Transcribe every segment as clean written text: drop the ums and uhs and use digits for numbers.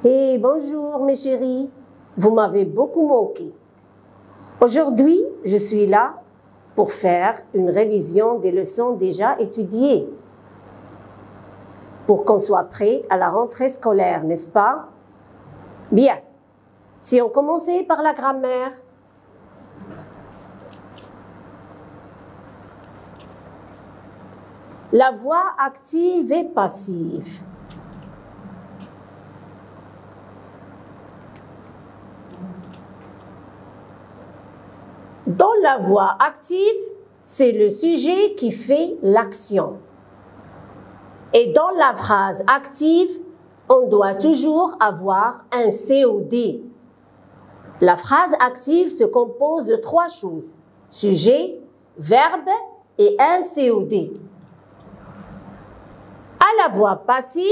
Hey, bonjour mes chéris, vous m'avez beaucoup manqué. Aujourd'hui, je suis là pour faire une révision des leçons déjà étudiées, pour qu'on soit prêt à la rentrée scolaire, n'est-ce pas? Bien, si on commençait par la grammaire. La voix active et passive. Dans la voix active, c'est le sujet qui fait l'action. Et dans la phrase active, on doit toujours avoir un COD. La phrase active se compose de 3 choses: sujet, verbe et un COD. À la voix passive,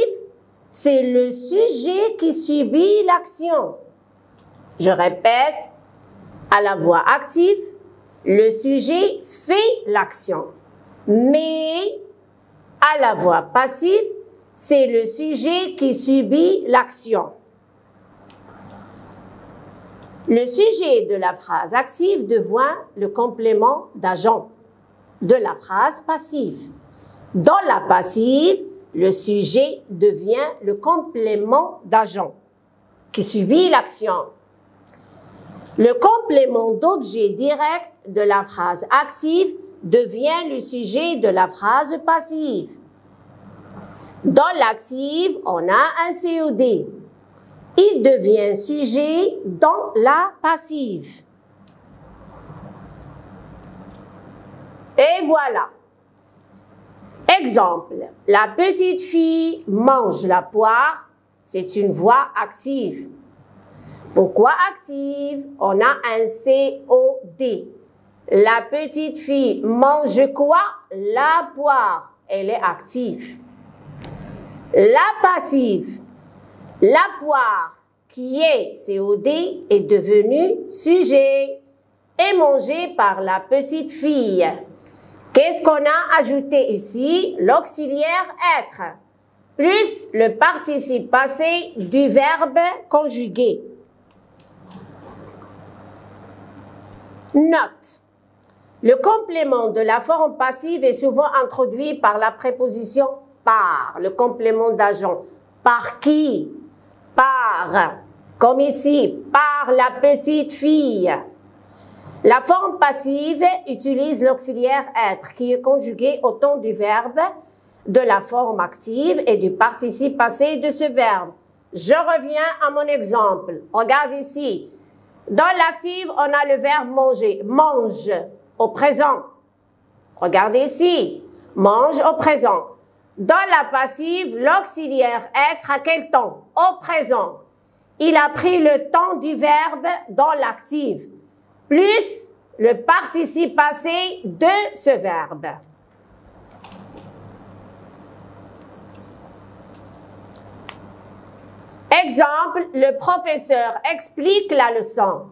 c'est le sujet qui subit l'action. Je répète, à la voix active, le sujet fait l'action. Mais à la voix passive, c'est le sujet qui subit l'action. Le sujet de la phrase active devient le complément d'agent de la phrase passive. Dans la passive, le sujet devient le complément d'agent qui subit l'action. Le complément d'objet direct de la phrase active devient le sujet de la phrase passive. Dans l'active, on a un COD. Il devient sujet dans la passive. Et voilà. Exemple, la petite fille mange la poire, c'est une voix active. Pourquoi active? On a un COD. La petite fille mange quoi? La poire. Elle est active. La passive. La poire qui est COD est devenue sujet et mangée par la petite fille. Qu'est-ce qu'on a ajouté ici? L'auxiliaire être plus le participe passé du verbe conjugué. Note. Le complément de la forme passive est souvent introduit par la préposition par, le complément d'agent. Par qui? Par. Comme ici, par la petite fille. La forme passive utilise l'auxiliaire être qui est conjugué au temps du verbe, de la forme active et du participe passé de ce verbe. Je reviens à mon exemple. Regarde ici. Dans l'active, on a le verbe manger. Mange au présent. Regardez ici. Mange au présent. Dans la passive, l'auxiliaire être à quel temps? Au présent. Il a pris le temps du verbe dans l'active, plus le participe passé de ce verbe. Exemple, le professeur explique la leçon.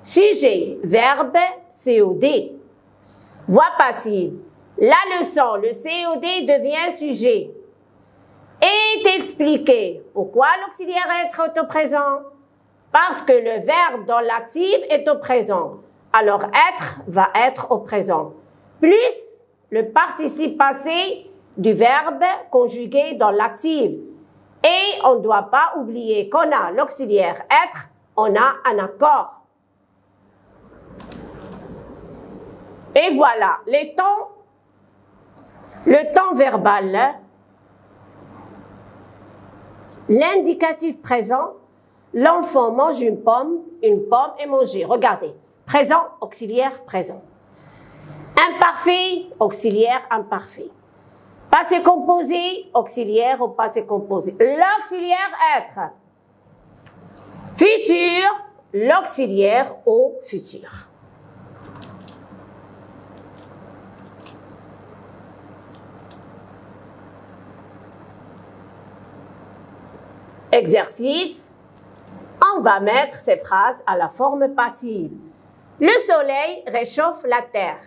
Sujet, verbe, COD. Voix passive. La leçon, le COD devient sujet. Est expliqué. Pourquoi l'auxiliaire être est au présent? Parce que le verbe dans l'active est au présent. Alors, être va être au présent. Plus le participe passé du verbe conjugué dans l'active. Et on ne doit pas oublier qu'on a l'auxiliaire être, on a un accord. Et voilà, le temps verbal, l'indicatif présent, l'enfant mange une pomme est mangée. Regardez, présent, auxiliaire, présent. Imparfait, auxiliaire, imparfait. Passé composé, auxiliaire au passé composé. L'auxiliaire être. Futur, l'auxiliaire au futur. Exercice. On va mettre ces phrases à la forme passive. Le soleil réchauffe la terre.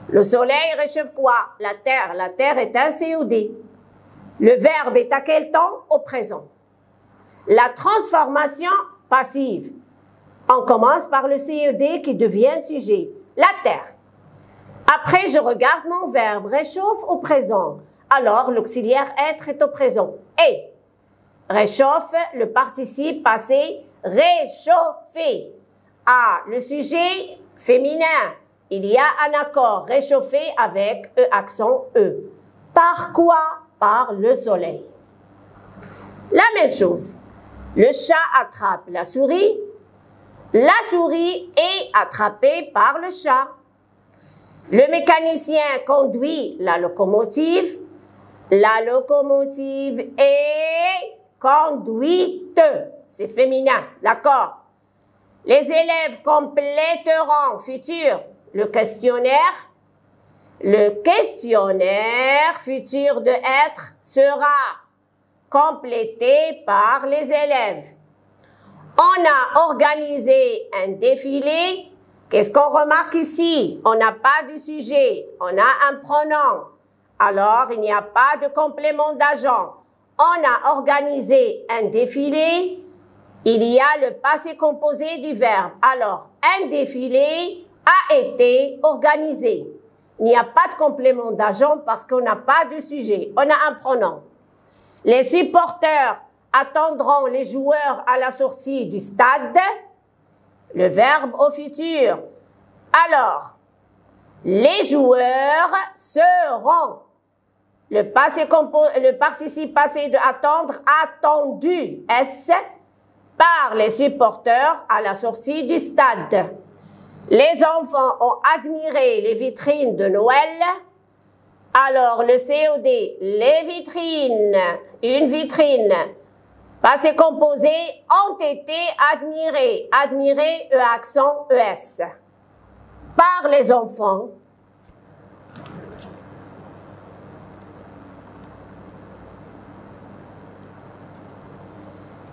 Le soleil réchauffe quoi? La terre. La terre est un COD. Le verbe est à quel temps? Au présent. La transformation passive. On commence par le CED qui devient sujet. La terre. Après, je regarde mon verbe réchauffe au présent. Alors, l'auxiliaire être est au présent. Et réchauffe, le participe passé, réchauffer. Ah, le sujet féminin. Il y a un accord réchauffé avec E accent E. Par quoi? Par le soleil. La même chose. Le chat attrape la souris. La souris est attrapée par le chat. Le mécanicien conduit la locomotive. La locomotive est conduite. C'est féminin, d'accord? Les élèves compléteront futur le questionnaire. Le questionnaire futur de être sera complété par les élèves. On a organisé un défilé. Qu'est-ce qu'on remarque ici? On n'a pas de sujet, on a un pronom. Alors, il n'y a pas de complément d'agent. On a organisé un défilé. Il y a le passé composé du verbe. Alors, un défilé a été organisé. Il n'y a pas de complément d'agent parce qu'on n'a pas de sujet. On a un pronom. Les supporters attendront les joueurs à la sortie du stade. Le verbe au futur. Alors, les joueurs seront. Le participe passé de attendre, attendu, S, par les supporters à la sortie du stade. Les enfants ont admiré les vitrines de Noël. Alors, le COD, les vitrines, une vitrine, passé composé, ont été admirés. Admirés, E accent, ES. Par les enfants.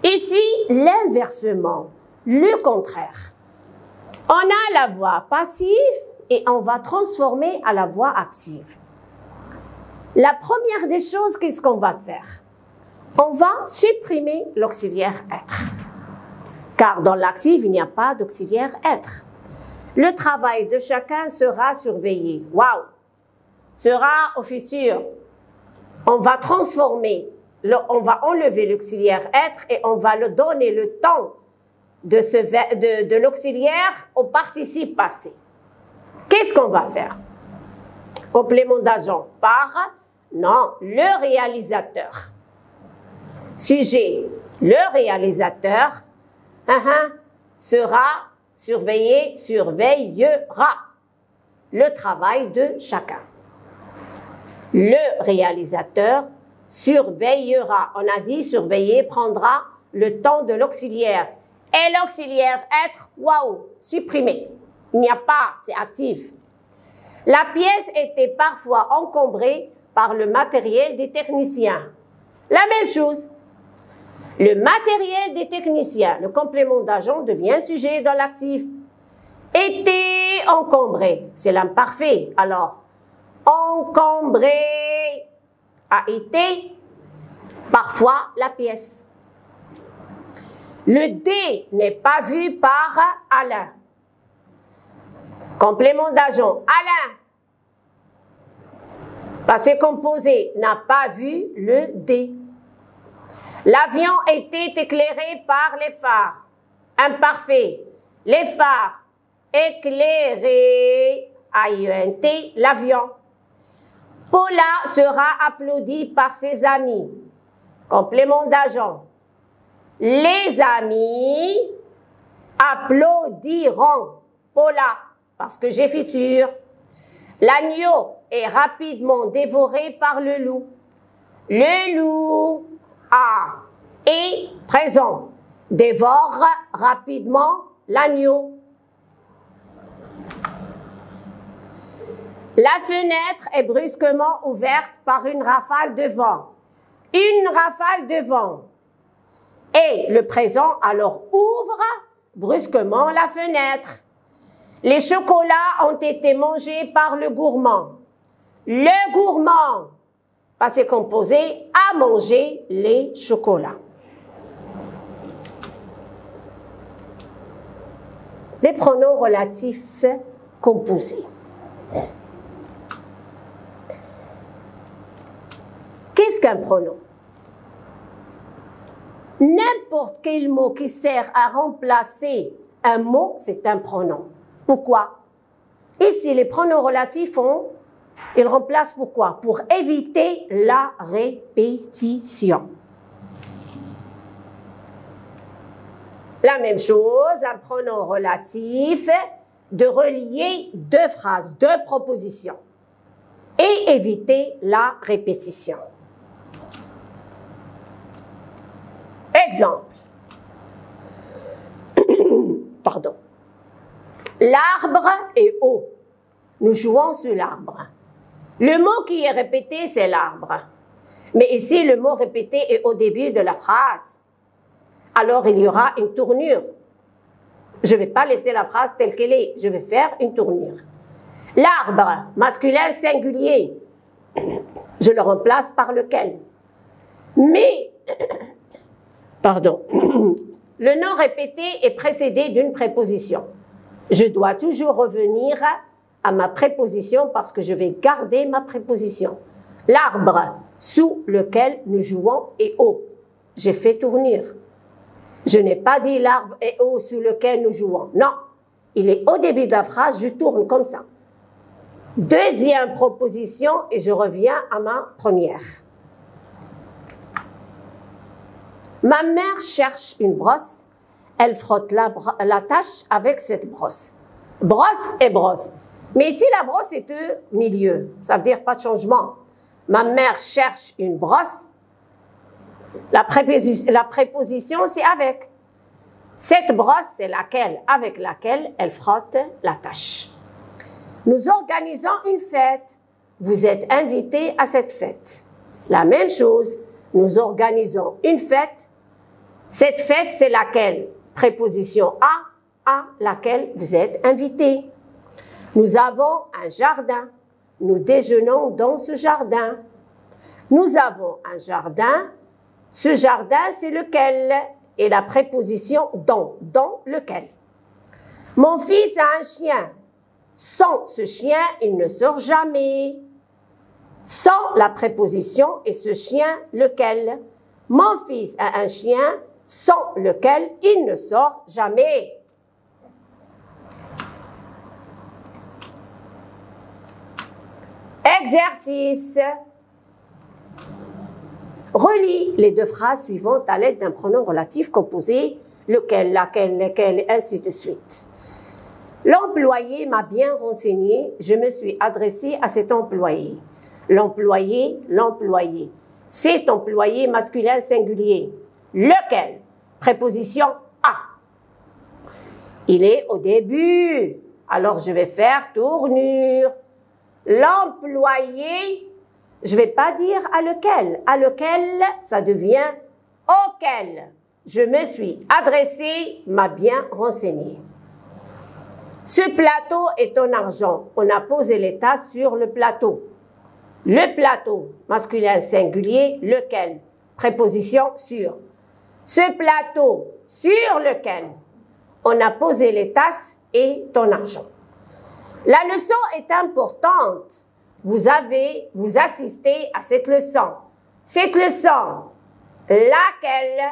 Ici, l'inversement, le contraire. On a la voix passive et on va transformer à la voix active. La première des choses, qu'est-ce qu'on va faire? On va supprimer l'auxiliaire être. Car dans l'active, il n'y a pas d'auxiliaire être. Le travail de chacun sera surveillé. Waouh! Sera au futur. On va transformer, on va enlever l'auxiliaire être et on va le donner le temps de l'auxiliaire au participe passé. Qu'est-ce qu'on va faire? Complément d'agent par, non, le réalisateur. Sujet, le réalisateur sera surveillé, surveillera le travail de chacun. Le réalisateur surveillera. On a dit surveiller prendra le temps de l'auxiliaire. Et l'auxiliaire être, waouh, supprimé. Il n'y a pas, c'est actif. La pièce était parfois encombrée par le matériel des techniciens. La même chose. Le matériel des techniciens, le complément d'agent devient sujet dans l'actif. Était encombré, c'est l'imparfait. Alors, encombré a été parfois la pièce. Le D n'est pas vu par Alain. Complément d'agent, Alain. Passé composé n'a pas vu le D. L'avion était éclairé par les phares. Imparfait. Les phares éclairés, A-I-E-N-T, l'avion. Paula sera applaudie par ses amis. Complément d'agent. Les amis applaudiront Paula, parce que j'ai futur. L'agneau est rapidement dévoré par le loup. Le loup est présent, dévore rapidement l'agneau. La fenêtre est brusquement ouverte par une rafale de vent. Une rafale de vent. Et le présent alors ouvre brusquement la fenêtre. Les chocolats ont été mangés par le gourmand. Le gourmand, passé composé, a mangé les chocolats. Les pronoms relatifs composés. Qu'est-ce qu'un pronom? N'importe quel mot qui sert à remplacer un mot, c'est un pronom. Pourquoi? Ici, les pronoms relatifs, ils remplacent pourquoi? Pour éviter la répétition. La même chose, un pronom relatif, de relier deux phrases, deux propositions et éviter la répétition. Exemple. Pardon. L'arbre est haut. Nous jouons sur l'arbre. Le mot qui est répété, c'est l'arbre. Mais ici, le mot répété est au début de la phrase. Alors, il y aura une tournure. Je ne vais pas laisser la phrase telle qu'elle est. Je vais faire une tournure. L'arbre, masculin singulier. Je le remplace par lequel? Mais, pardon, le nom répété est précédé d'une préposition. Je dois toujours revenir à ma préposition parce que je vais garder ma préposition. L'arbre sous lequel nous jouons est haut. J'ai fait tournure. Je n'ai pas dit l'arbre est haut sous lequel nous jouons. Non, il est au début de la phrase, je tourne comme ça. Deuxième proposition et je reviens à ma première. Ma mère cherche une brosse. Elle frotte la tâche avec cette brosse. Brosse et brosse. Mais ici, la brosse est au milieu. Ça veut dire pas de changement. Ma mère cherche une brosse. La préposition, c'est avec. Cette brosse, c'est laquelle, avec laquelle elle frotte la tâche. Nous organisons une fête. Vous êtes invités à cette fête. La même chose, nous organisons une fête. Cette fête, c'est laquelle? Préposition à laquelle vous êtes invités. Nous avons un jardin. Nous déjeunons dans ce jardin. Nous avons un jardin. Ce jardin, c'est lequel? Et la préposition dans lequel. Mon fils a un chien. Sans ce chien, il ne sort jamais. Sans la préposition et ce chien, lequel? Mon fils a un chien sans lequel il ne sort jamais. Exercice. Relis les deux phrases suivantes à l'aide d'un pronom relatif composé, lequel, laquelle, lequel, ainsi de suite. L'employé m'a bien renseigné, je me suis adressé à cet employé. L'employé, l'employé. Cet employé masculin singulier. Lequel? Préposition à. Il est au début. Alors, je vais faire tournure. L'employé, je ne vais pas dire à lequel. À lequel, ça devient auquel. Je me suis adressé, m'a bien renseigné. Ce plateau est en argent. On a posé les tasses sur le plateau. Le plateau, masculin singulier, lequel? Préposition sur. Ce plateau sur lequel on a posé les tasses est en argent. La leçon est importante. Vous assistez à cette leçon. Cette leçon, laquelle?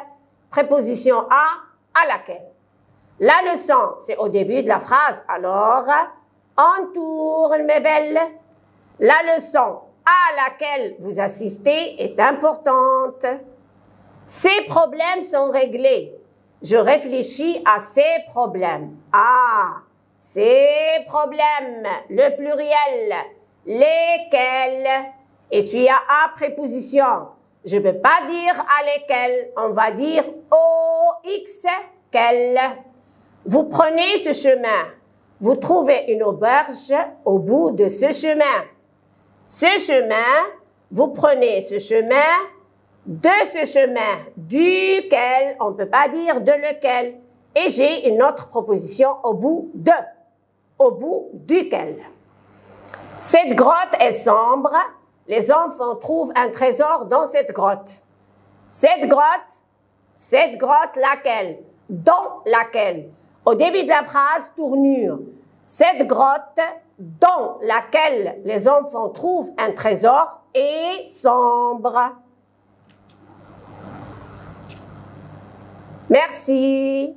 Préposition à laquelle? La leçon, c'est au début de la phrase. Alors, on tourne, mes belles. La leçon à laquelle vous assistez est importante. Ces problèmes sont réglés. Je réfléchis à ces problèmes. Ah, ces problèmes, le pluriel, lesquels. Et tu as à préposition. Je ne peux pas dire à lesquels. On va dire OX, quel. Vous prenez ce chemin. Vous trouvez une auberge au bout de ce chemin. Ce chemin, vous prenez ce chemin, de ce chemin, duquel, on ne peut pas dire de lequel. Et j'ai une autre proposition au bout duquel. Cette grotte est sombre. Les enfants trouvent un trésor dans cette grotte. Cette grotte, laquelle? Dans laquelle? Au début de la phrase, tournure. Cette grotte dans laquelle les enfants trouvent un trésor est sombre. Merci.